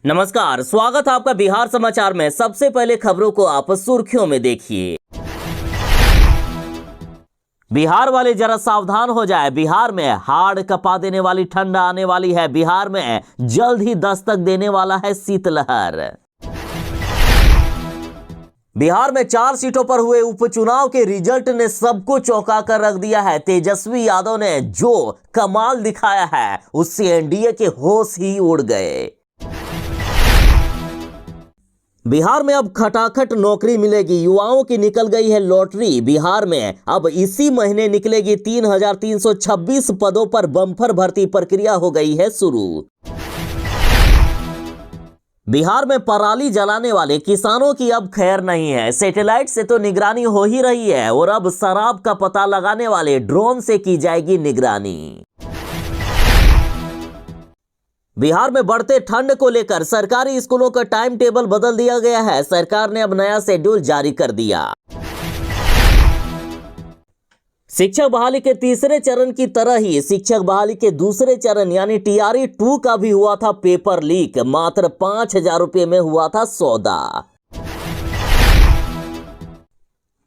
नमस्कार, स्वागत है आपका बिहार समाचार में। सबसे पहले खबरों को आप सुर्खियों में देखिए। बिहार वाले जरा सावधान हो जाए। बिहार में हाड़ कपा देने वाली ठंड आने वाली है। बिहार में जल्द ही दस्तक देने वाला है शीतलहर। बिहार में 4 सीटों पर हुए उपचुनाव के रिजल्ट ने सबको चौंका कर रख दिया है। तेजस्वी यादव ने जो कमाल दिखाया है उससे एनडीए के होश ही उड़ गए। बिहार में अब खटाखट नौकरी मिलेगी। युवाओं की निकल गई है लॉटरी। बिहार में अब इसी महीने निकलेगी 3,326 पदों पर बम्पर भर्ती प्रक्रिया हो गई है शुरू। बिहार में पराली जलाने वाले किसानों की अब खैर नहीं है। सैटेलाइट से तो निगरानी हो ही रही है और अब शराब का पता लगाने वाले ड्रोन से की जाएगी निगरानी। बिहार में बढ़ते ठंड को लेकर सरकारी स्कूलों का टाइम टेबल बदल दिया गया है। सरकार ने अब नया शेड्यूल जारी कर दिया। शिक्षक बहाली के तीसरे चरण की तरह ही शिक्षक बहाली के दूसरे चरण यानी टीआरई 2 का भी हुआ था पेपर लीक। मात्र 5,000 रुपये में हुआ था सौदा।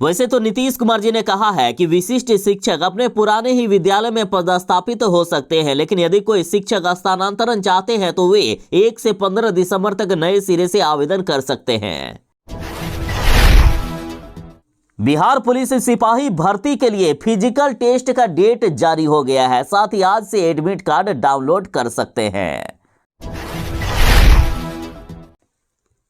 वैसे तो नीतीश कुमार जी ने कहा है कि विशिष्ट शिक्षक अपने पुराने ही विद्यालय में पदस्थापित हो सकते हैं, लेकिन यदि कोई शिक्षक स्थानांतरण चाहते हैं तो वे 1 से 15 दिसंबर तक नए सिरे से आवेदन कर सकते हैं। बिहार पुलिस सिपाही भर्ती के लिए फिजिकल टेस्ट का डेट जारी हो गया है। साथ ही आज से एडमिट कार्ड डाउनलोड कर सकते हैं।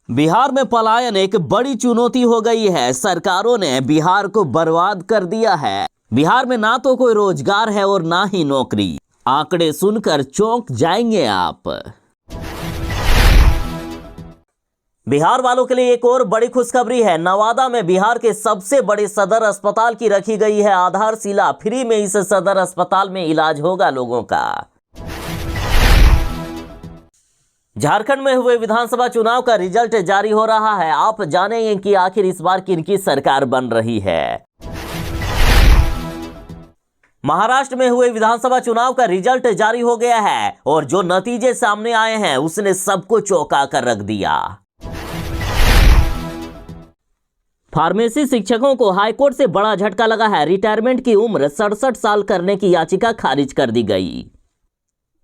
बिहार में पलायन एक बड़ी चुनौती हो गई है। सरकारों ने बिहार को बर्बाद कर दिया है। बिहार में ना तो कोई रोजगार है और ना ही नौकरी। आंकड़े सुनकर चौंक जाएंगे आप। बिहार वालों के लिए एक और बड़ी खुशखबरी है। नवादा में बिहार के सबसे बड़े सदर अस्पताल की रखी गई है आधारशिला। फ्री में इस सदर अस्पताल में इलाज होगा लोगों का। झारखंड में हुए विधानसभा चुनाव का रिजल्ट जारी हो रहा है। आप जानेंगे कि आखिर इस बार किनकी सरकार बन रही है। महाराष्ट्र में हुए विधानसभा चुनाव का रिजल्ट जारी हो गया है और जो नतीजे सामने आए हैं उसने सबको चौंका कर रख दिया। फार्मेसी शिक्षकों को हाईकोर्ट से बड़ा झटका लगा है। रिटायरमेंट की उम्र 67 साल करने की याचिका खारिज कर दी गई।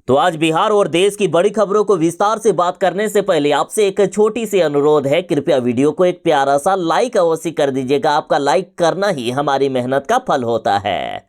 तो आज बिहार और देश की बड़ी खबरों को विस्तार से बात करने से पहले आपसे एक छोटी सी अनुरोध है। कृपया वीडियो को एक प्यारा सा लाइक अवश्य कर दीजिएगा। आपका लाइक करना ही हमारी मेहनत का फल होता है।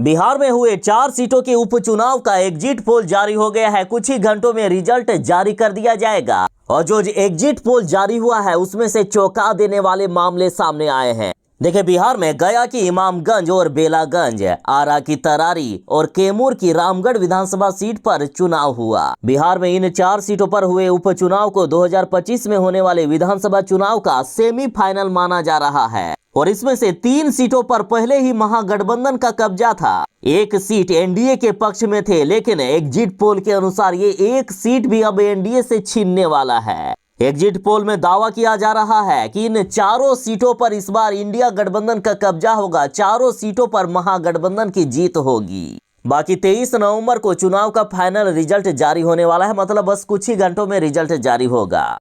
बिहार में हुए 4 सीटों के उपचुनाव का एग्जिट पोल जारी हो गया है। कुछ ही घंटों में रिजल्ट जारी कर दिया जाएगा और जो एग्जिट पोल जारी हुआ है उसमें से चौंका देने वाले मामले सामने आए हैं। देखिए, बिहार में गया की इमामगंज और बेलागंज, आरा की तरारी और कैमूर की रामगढ़ विधानसभा सीट पर चुनाव हुआ। बिहार में इन 4 सीटों पर हुए उपचुनाव को 2025 में होने वाले विधानसभा चुनाव का सेमीफाइनल माना जा रहा है और इसमें से 3 सीटों पर पहले ही महागठबंधन का कब्जा था। 1 सीट एनडीए के पक्ष में थे, लेकिन एग्जिट पोल के अनुसार ये 1 सीट भी अब एनडीए से छीनने वाला है। एग्जिट पोल में दावा किया जा रहा है कि इन 4 सीटों पर इस बार इंडिया गठबंधन का कब्जा होगा। 4 सीटों पर महागठबंधन की जीत होगी। बाकी 23 नवंबर को चुनाव का फाइनल रिजल्ट जारी होने वाला है। मतलब बस कुछ ही घंटों में रिजल्ट जारी होगा।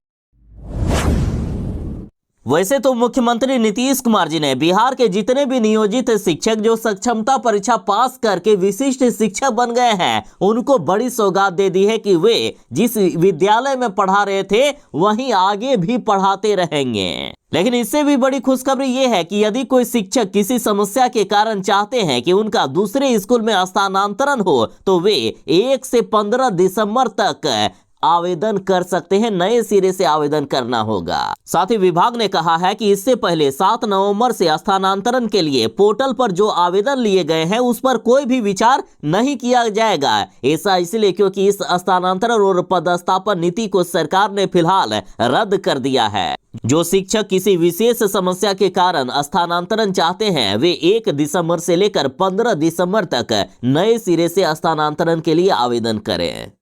वैसे तो मुख्यमंत्री नीतीश कुमार जी ने बिहार के जितने भी नियोजित शिक्षक जो सक्षमता परीक्षा पास करके विशिष्ट शिक्षक बन गए हैं उनको बड़ी सौगात दे दी है कि वे जिस विद्यालय में पढ़ा रहे थे वहीं आगे भी पढ़ाते रहेंगे। लेकिन इससे भी बड़ी खुशखबरी ये है कि यदि कोई शिक्षक किसी समस्या के कारण चाहते हैं कि उनका दूसरे स्कूल में स्थानांतरण हो तो वे 1 से 15 दिसंबर तक आवेदन कर सकते हैं। नए सिरे से आवेदन करना होगा। साथ ही विभाग ने कहा है कि इससे पहले 7 नवंबर से स्थानांतरण के लिए पोर्टल पर जो आवेदन लिए गए हैं उस पर कोई भी विचार नहीं किया जाएगा। ऐसा इसलिए क्योंकि इस स्थानांतरण और पदस्थापन नीति को सरकार ने फिलहाल रद्द कर दिया है। जो शिक्षक किसी विशेष समस्या के कारण स्थानांतरण चाहते हैं वे 1 दिसंबर से लेकर 15 दिसंबर तक नए सिरे से स्थानांतरण के लिए आवेदन करें।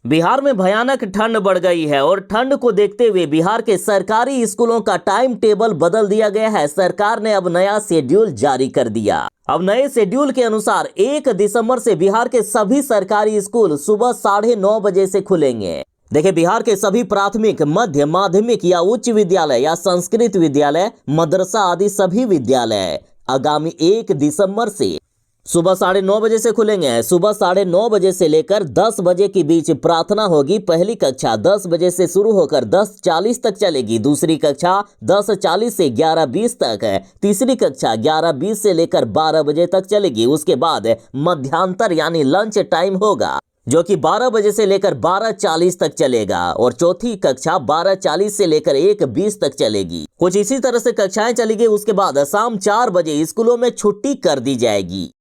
बिहार में भयानक ठंड बढ़ गई है और ठंड को देखते हुए बिहार के सरकारी स्कूलों का टाइम टेबल बदल दिया गया है। सरकार ने अब नया शेड्यूल जारी कर दिया। अब नए शेड्यूल के अनुसार 1 दिसंबर से बिहार के सभी सरकारी स्कूल सुबह 9:30 बजे से खुलेंगे। देखिए, बिहार के सभी प्राथमिक, मध्य, माध्यमिक या उच्च विद्यालय या संस्कृत विद्यालय, मदरसा आदि सभी विद्यालय आगामी 1 दिसंबर से सुबह 9:30 बजे से खुलेंगे। सुबह 9:30 बजे से लेकर 10 बजे के बीच प्रार्थना होगी। पहली कक्षा 10 बजे से शुरू होकर 10:40 तक चलेगी। दूसरी कक्षा 10:40 से 11:20 तक है। तीसरी कक्षा 11:20 से लेकर 12 बजे तक चलेगी। उसके बाद मध्यांतर यानी लंच टाइम होगा, जो कि 12 बजे से लेकर 12:40 तक चलेगा। और चौथी कक्षा 12:40 से लेकर 1:20 तक चलेगी। कुछ इसी तरह से कक्षाएं चलेगी। उसके बाद शाम 4 बजे स्कूलों में छुट्टी कर दी जाएगी।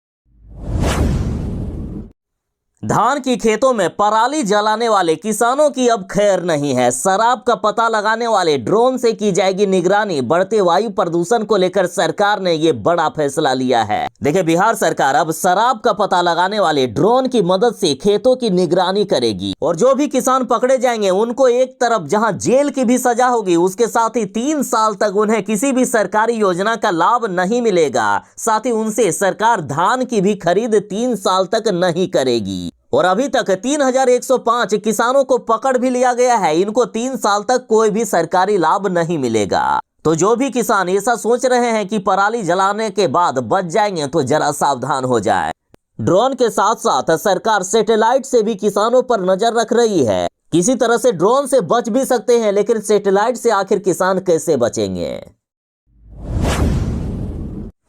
धान की खेतों में पराली जलाने वाले किसानों की अब खैर नहीं है। शराब का पता लगाने वाले ड्रोन से की जाएगी निगरानी। बढ़ते वायु प्रदूषण को लेकर सरकार ने ये बड़ा फैसला लिया है। देखिए, बिहार सरकार अब शराब का पता लगाने वाले ड्रोन की मदद से खेतों की निगरानी करेगी। और जो भी किसान पकड़े जाएंगे उनको एक तरफ जहां जेल की भी सजा होगी, उसके साथ ही 3 साल तक उन्हें किसी भी सरकारी योजना का लाभ नहीं मिलेगा। साथ ही उनसे सरकार धान की भी खरीद 3 साल तक नहीं करेगी। और अभी तक 3105 किसानों को पकड़ भी लिया गया है। इनको 3 साल तक कोई भी सरकारी लाभ नहीं मिलेगा। तो जो भी किसान ऐसा सोच रहे हैं कि पराली जलाने के बाद बच जाएंगे, तो जरा सावधान हो जाए। ड्रोन के साथ साथ सरकार सैटेलाइट से भी किसानों पर नजर रख रही है। किसी तरह से ड्रोन से बच भी सकते हैं, लेकिन सैटेलाइट से आखिर किसान कैसे बचेंगे?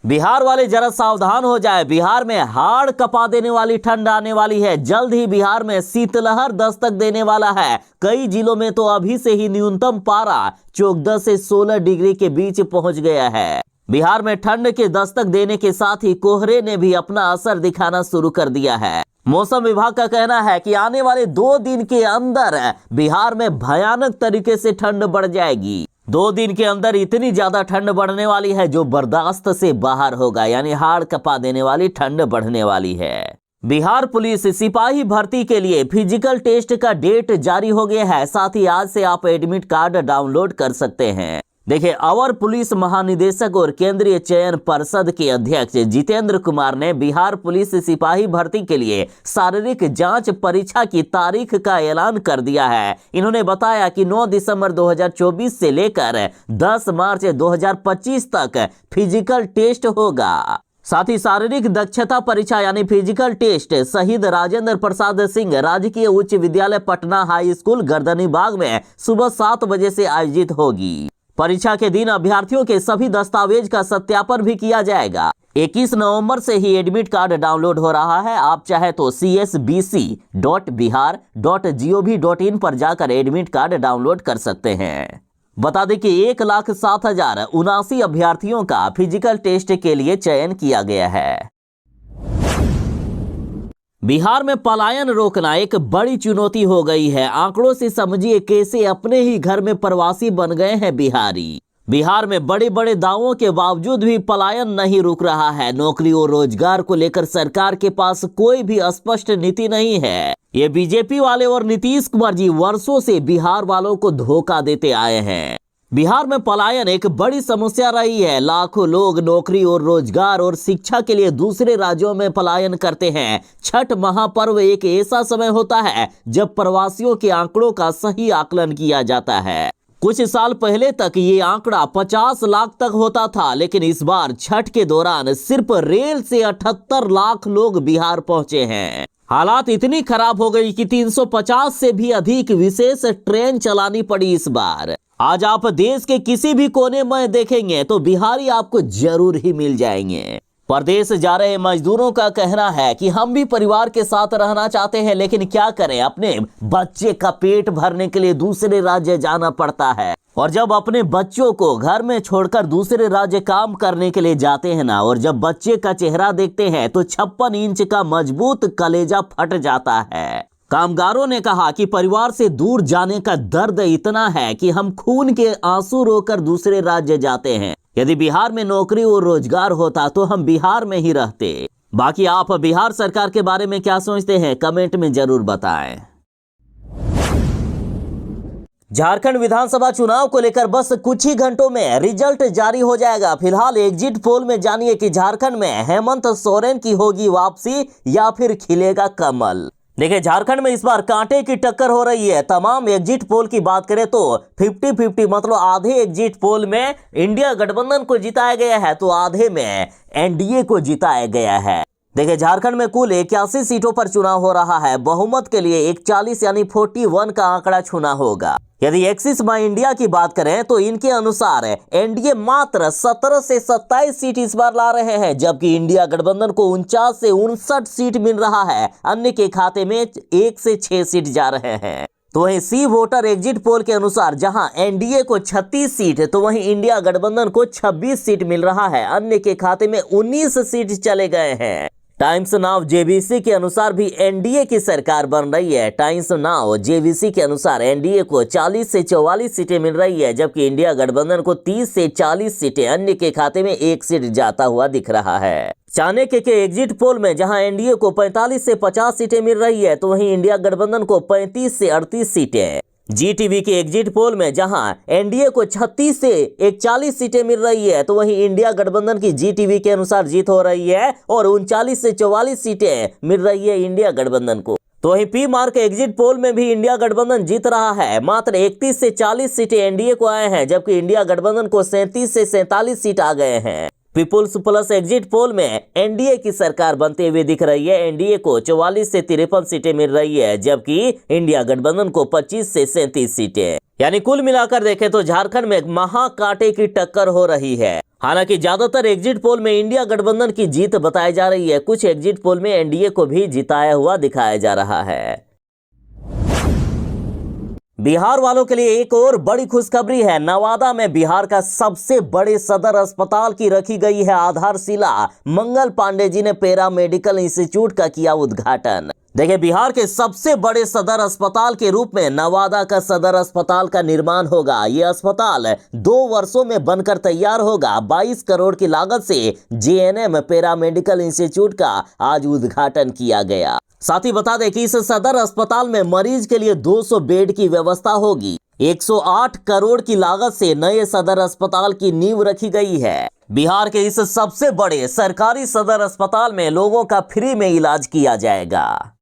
बिहार वाले जरा सावधान हो जाए। बिहार में हाड़ कपा देने वाली ठंड आने वाली है। जल्द ही बिहार में शीतलहर दस्तक देने वाला है। कई जिलों में तो अभी से ही न्यूनतम पारा 14 से 16 डिग्री के बीच पहुंच गया है। बिहार में ठंड के दस्तक देने के साथ ही कोहरे ने भी अपना असर दिखाना शुरू कर दिया है। मौसम विभाग का कहना है कि आने वाले 2 दिन के अंदर बिहार में भयानक तरीके से ठंड बढ़ जाएगी। 2 दिन के अंदर इतनी ज्यादा ठंड बढ़ने वाली है जो बर्दाश्त से बाहर होगा, यानी हाड़ कपा देने वाली ठंड बढ़ने वाली है। बिहार पुलिस सिपाही भर्ती के लिए फिजिकल टेस्ट का डेट जारी हो गया है। साथ ही आज से आप एडमिट कार्ड डाउनलोड कर सकते हैं। देखिए, अवर पुलिस महानिदेशक और केंद्रीय चयन परिषद के अध्यक्ष जितेंद्र कुमार ने बिहार पुलिस सिपाही भर्ती के लिए शारीरिक जांच परीक्षा की तारीख का ऐलान कर दिया है। इन्होंने बताया कि 9 दिसंबर 2024 से लेकर 10 मार्च 2025 तक फिजिकल टेस्ट होगा। साथ ही शारीरिक दक्षता परीक्षा यानी फिजिकल टेस्ट शहीद राजेंद्र प्रसाद सिंह राजकीय उच्च विद्यालय पटना हाई स्कूल गर्दनीबाग में सुबह 7 बजे से आयोजित होगी। परीक्षा के दिन अभ्यर्थियों के सभी दस्तावेज का सत्यापन भी किया जाएगा। 21 नवंबर से ही एडमिट कार्ड डाउनलोड हो रहा है। आप चाहे तो csbc.bihar.gov.in पर जाकर एडमिट कार्ड डाउनलोड कर सकते हैं। बता दें कि 1,07,079 अभ्यर्थियों का फिजिकल टेस्ट के लिए चयन किया गया है। बिहार में पलायन रोकना एक बड़ी चुनौती हो गई है। आंकड़ों से समझिए कैसे अपने ही घर में प्रवासी बन गए हैं बिहारी। बिहार में बड़े बड़े दावों के बावजूद भी पलायन नहीं रुक रहा है। नौकरी और रोजगार को लेकर सरकार के पास कोई भी स्पष्ट नीति नहीं है। ये बीजेपी वाले और नीतीश कुमार जी वर्षों से बिहार वालों को धोखा देते आए हैं। बिहार में पलायन एक बड़ी समस्या रही है। लाखों लोग नौकरी और रोजगार और शिक्षा के लिए दूसरे राज्यों में पलायन करते हैं। छठ महापर्व एक ऐसा समय होता है जब प्रवासियों के आंकड़ों का सही आकलन किया जाता है। कुछ साल पहले तक ये आंकड़ा 50 लाख तक होता था, लेकिन इस बार छठ के दौरान सिर्फ रेल से 78 लाख लोग बिहार पहुंचे हैं। हालात इतनी खराब हो गई कि 350 से भी अधिक विशेष ट्रेन चलानी पड़ी इस बार। आज आप देश के किसी भी कोने में देखेंगे तो बिहारी आपको जरूर ही मिल जाएंगे। परदेश जा रहे मजदूरों का कहना है कि हम भी परिवार के साथ रहना चाहते हैं, लेकिन क्या करें, अपने बच्चे का पेट भरने के लिए दूसरे राज्य जाना पड़ता है। और जब अपने बच्चों को घर में छोड़कर दूसरे राज्य काम करने के लिए जाते हैं ना, और जब बच्चे का चेहरा देखते हैं तो 56 इंच का मजबूत कलेजा फट जाता है। कामगारों ने कहा कि परिवार से दूर जाने का दर्द इतना है कि हम खून के आंसू रोकर दूसरे राज्य जाते हैं। यदि बिहार में नौकरी और रोजगार होता तो हम बिहार में ही रहते। बाकी आप बिहार सरकार के बारे में क्या सोचते हैं, कमेंट में जरूर बताएं। झारखंड विधानसभा चुनाव को लेकर बस कुछ ही घंटों में रिजल्ट जारी हो जाएगा। फिलहाल एग्जिट पोल में जानिए कि झारखंड में हेमंत सोरेन की होगी वापसी या फिर खिलेगा कमल। देखिए, झारखंड में इस बार कांटे की टक्कर हो रही है। तमाम एग्जिट पोल की बात करें तो 50-50 मतलब आधे एग्जिट पोल में इंडिया गठबंधन को जिताया गया है तो आधे में एनडीए को जिताया गया है। देखिए, झारखंड में कुल 81 सीटों पर चुनाव हो रहा है। बहुमत के लिए 41 यानी 41 का आंकड़ा छूना होगा। यदि एक्सिस माई इंडिया की बात करें तो इनके अनुसार एनडीए मात्र 17 से 27 सीट इस बार ला रहे हैं, जबकि इंडिया गठबंधन को 49 से 59 सीट मिल रहा है। अन्य के खाते में 1 से 6 सीट जा रहे हैं। तो वहीं सी वोटर एग्जिट पोल के अनुसार जहां एनडीए को 36 सीट तो वहीं इंडिया गठबंधन को 26 सीट मिल रहा है। अन्य के खाते में 19 सीट चले गए हैं। टाइम्स नाउ जेवीसी के अनुसार भी एनडीए की सरकार बन रही है। टाइम्स नाउ जेवीसी के अनुसार एनडीए को 40 से 44 सीटें मिल रही है, जबकि इंडिया गठबंधन को 30 से 40 सीटें, अन्य के खाते में 1 सीट जाता हुआ दिख रहा है। चाणक्य के एग्जिट पोल में जहां एनडीए को 45 से 50 सीटें मिल रही है तो वहीं इंडिया गठबंधन को 35 से 38 सीटें। जीटीवी के एग्जिट पोल में जहां एनडीए को 36 से 41 सीटें मिल रही है तो वहीं इंडिया गठबंधन की जीटीवी के अनुसार जीत हो रही है और 39 से 44 सीटें मिल रही है इंडिया गठबंधन को। तो वहीं पी मार्क एग्जिट पोल में भी इंडिया गठबंधन जीत रहा है। मात्र 31 से 40 सीटें एनडीए को आए हैं, जबकि इंडिया गठबंधन को 37 से 47 सीट आ गए हैं। पीपुल्स प्लस एग्जिट पोल में एनडीए की सरकार बनते हुए दिख रही है। एनडीए को 44 से 53 सीटें मिल रही है, जबकि इंडिया गठबंधन को 25 से 37 सीटें। यानी कुल मिलाकर देखें तो झारखंड में एक महाकांटे की टक्कर हो रही है। हालांकि ज्यादातर एग्जिट पोल में इंडिया गठबंधन की जीत बताई जा रही है। कुछ एग्जिट पोल में एनडीए को भी जिताया हुआ दिखाया जा रहा है। बिहार वालों के लिए एक और बड़ी खुशखबरी है। नवादा में बिहार का सबसे बड़े सदर अस्पताल की रखी गई है आधारशिला। मंगल पांडे जी ने पैरा मेडिकल इंस्टीट्यूट का किया उद्घाटन। देखिए, बिहार के सबसे बड़े सदर अस्पताल के रूप में नवादा का सदर अस्पताल का निर्माण होगा। ये अस्पताल 2 वर्षों में बनकर तैयार होगा। 22 करोड़ की लागत से जेएनएम पैरा मेडिकल इंस्टीट्यूट का आज उद्घाटन किया गया। साथ ही बता दें कि इस सदर अस्पताल में मरीज के लिए 200 बेड की व्यवस्था होगी। 108 करोड़ की लागत से नए सदर अस्पताल की नींव रखी गई है। बिहार के इस सबसे बड़े सरकारी सदर अस्पताल में लोगों का फ्री में इलाज किया जाएगा।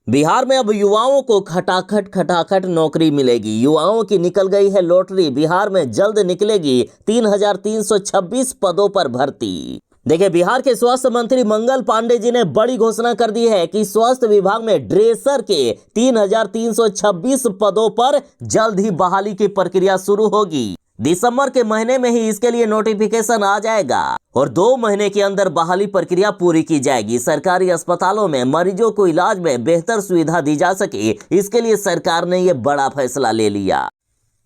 बिहार में अब युवाओं को खटाखट नौकरी मिलेगी। युवाओं की निकल गई है लॉटरी। बिहार में जल्द निकलेगी 3326 पदों पर भर्ती। देखिए, बिहार के स्वास्थ्य मंत्री मंगल पांडे जी ने बड़ी घोषणा कर दी है कि स्वास्थ्य विभाग में ड्रेसर के 3326 पदों पर जल्द ही बहाली की प्रक्रिया शुरू होगी। दिसंबर के महीने में ही इसके लिए नोटिफिकेशन आ जाएगा और 2 महीने के अंदर बहाली प्रक्रिया पूरी की जाएगी। सरकारी अस्पतालों में मरीजों को इलाज में बेहतर सुविधा दी जा सके, इसके लिए सरकार ने यह बड़ा फैसला ले लिया।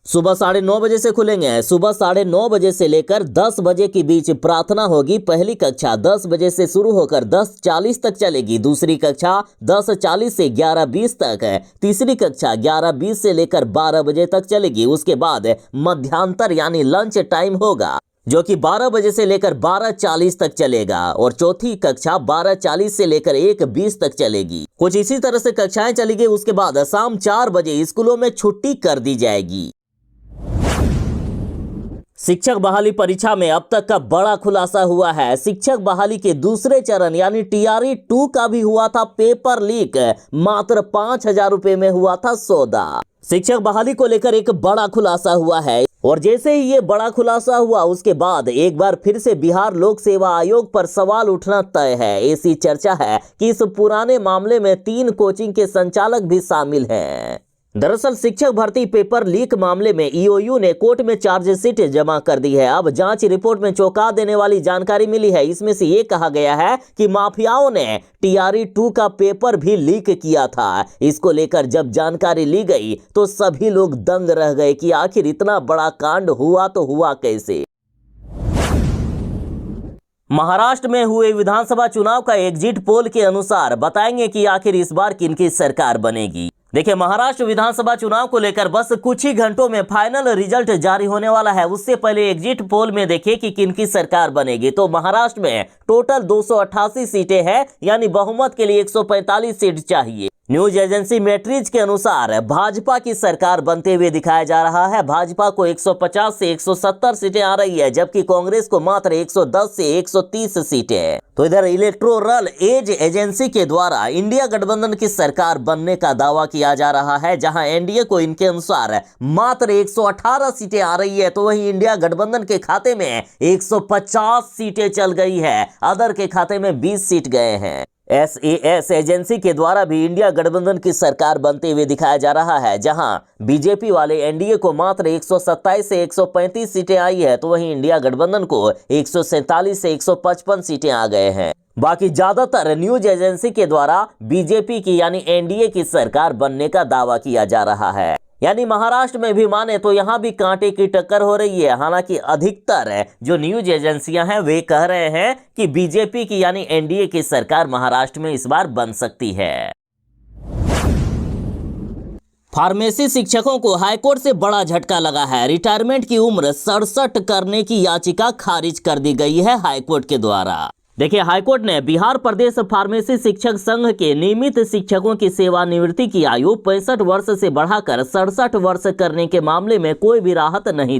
सुबह 9:30 बजे से खुलेंगे। सुबह 9:30 बजे से लेकर 10 बजे के बीच प्रार्थना होगी। पहली कक्षा 10 बजे से शुरू होकर 10:40 तक चलेगी। दूसरी कक्षा 10:40 से 11:20 तक है। तीसरी कक्षा 11:20 से लेकर 12 बजे तक चलेगी। उसके बाद मध्यांतर यानी लंच टाइम होगा, जो कि 12 बजे से लेकर 12:40 तक चलेगा और चौथी कक्षा 12:40 से लेकर 1:20 तक चलेगी। कुछ इसी तरह से कक्षाएं चलेगी। उसके बाद शाम 4 बजे स्कूलों में छुट्टी कर दी जाएगी। शिक्षक बहाली परीक्षा में अब तक का बड़ा खुलासा हुआ है। शिक्षक बहाली के दूसरे चरण यानी टीआरई 2 का भी हुआ था पेपर लीक। मात्र 5000 रुपए में हुआ था सौदा। शिक्षक बहाली को लेकर एक बड़ा खुलासा हुआ है और जैसे ही ये बड़ा खुलासा हुआ उसके बाद एक बार फिर से बिहार लोक सेवा आयोग पर सवाल उठना तय है। ऐसी चर्चा है कि इस पुराने मामले में 3 कोचिंग के संचालक भी शामिल हैं। दरअसल शिक्षक भर्ती पेपर लीक मामले में ईओयू ने कोर्ट में चार्जशीट जमा कर दी है। अब जांच रिपोर्ट में चौंका देने वाली जानकारी मिली है। इसमें से ये कहा गया है कि माफियाओं ने टीआरई 2 का पेपर भी लीक किया था। इसको लेकर जब जानकारी ली गई तो सभी लोग दंग रह गए कि आखिर इतना बड़ा कांड हुआ तो हुआ कैसे। महाराष्ट्र में हुए विधानसभा चुनाव का एग्जिट पोल के अनुसार बताएंगे कि आखिर इस बार किनकी सरकार बनेगी। देखिए, महाराष्ट्र विधानसभा चुनाव को लेकर बस कुछ ही घंटों में फाइनल रिजल्ट जारी होने वाला है। उससे पहले एग्जिट पोल में देखिए कि किनकी सरकार बनेगी। तो महाराष्ट्र में टोटल 288 सीटें हैं, यानी बहुमत के लिए 145 सीट चाहिए, न्यूज एजेंसी मैट्रिज के अनुसार भाजपा की सरकार बनते हुए दिखाया जा रहा है। भाजपा को 150 से 170 सीटें आ रही है, जबकि कांग्रेस को मात्र 110 से 130 सीटें। तो इधर इलेक्टोरल एज एजेंसी के द्वारा इंडिया गठबंधन की सरकार बनने का दावा किया जा रहा है, जहां एनडीए को इनके अनुसार मात्र 118 सीटें आ रही है, तो वहीं इंडिया गठबंधन के खाते में 150 सीटें चल गई है, अदर के खाते में 20 सीट गए हैं। SAS एजेंसी के द्वारा भी इंडिया गठबंधन की सरकार बनते हुए दिखाया जा रहा है, जहां बीजेपी वाले एनडीए को मात्र 127 से 135 सीटें आई है, तो वहीं इंडिया गठबंधन को 147 से 155 सीटें आ गए हैं। बाकी ज्यादातर न्यूज एजेंसी के द्वारा बीजेपी की यानी एनडीए की सरकार बनने का दावा किया जा रहा है। यानी महाराष्ट्र में भी माने तो यहां भी कांटे की टक्कर हो रही है। हालांकि अधिकतर जो न्यूज एजेंसियां हैं वे कह रहे हैं कि बीजेपी की यानी एनडीए की सरकार महाराष्ट्र में इस बार बन सकती है। फार्मेसी शिक्षकों को हाईकोर्ट से बड़ा झटका लगा है। रिटायरमेंट की उम्र 67 करने की याचिका खारिज कर दी गई है हाईकोर्ट के द्वारा। देखिए, हाईकोर्ट ने बिहार प्रदेश फार्मेसी शिक्षक संघ के नियमित शिक्षकों की सेवानिवृत्ति की आयु 65 वर्ष से बढ़ाकर 67 वर्ष करने के मामले में कोई भी राहत नहीं दी।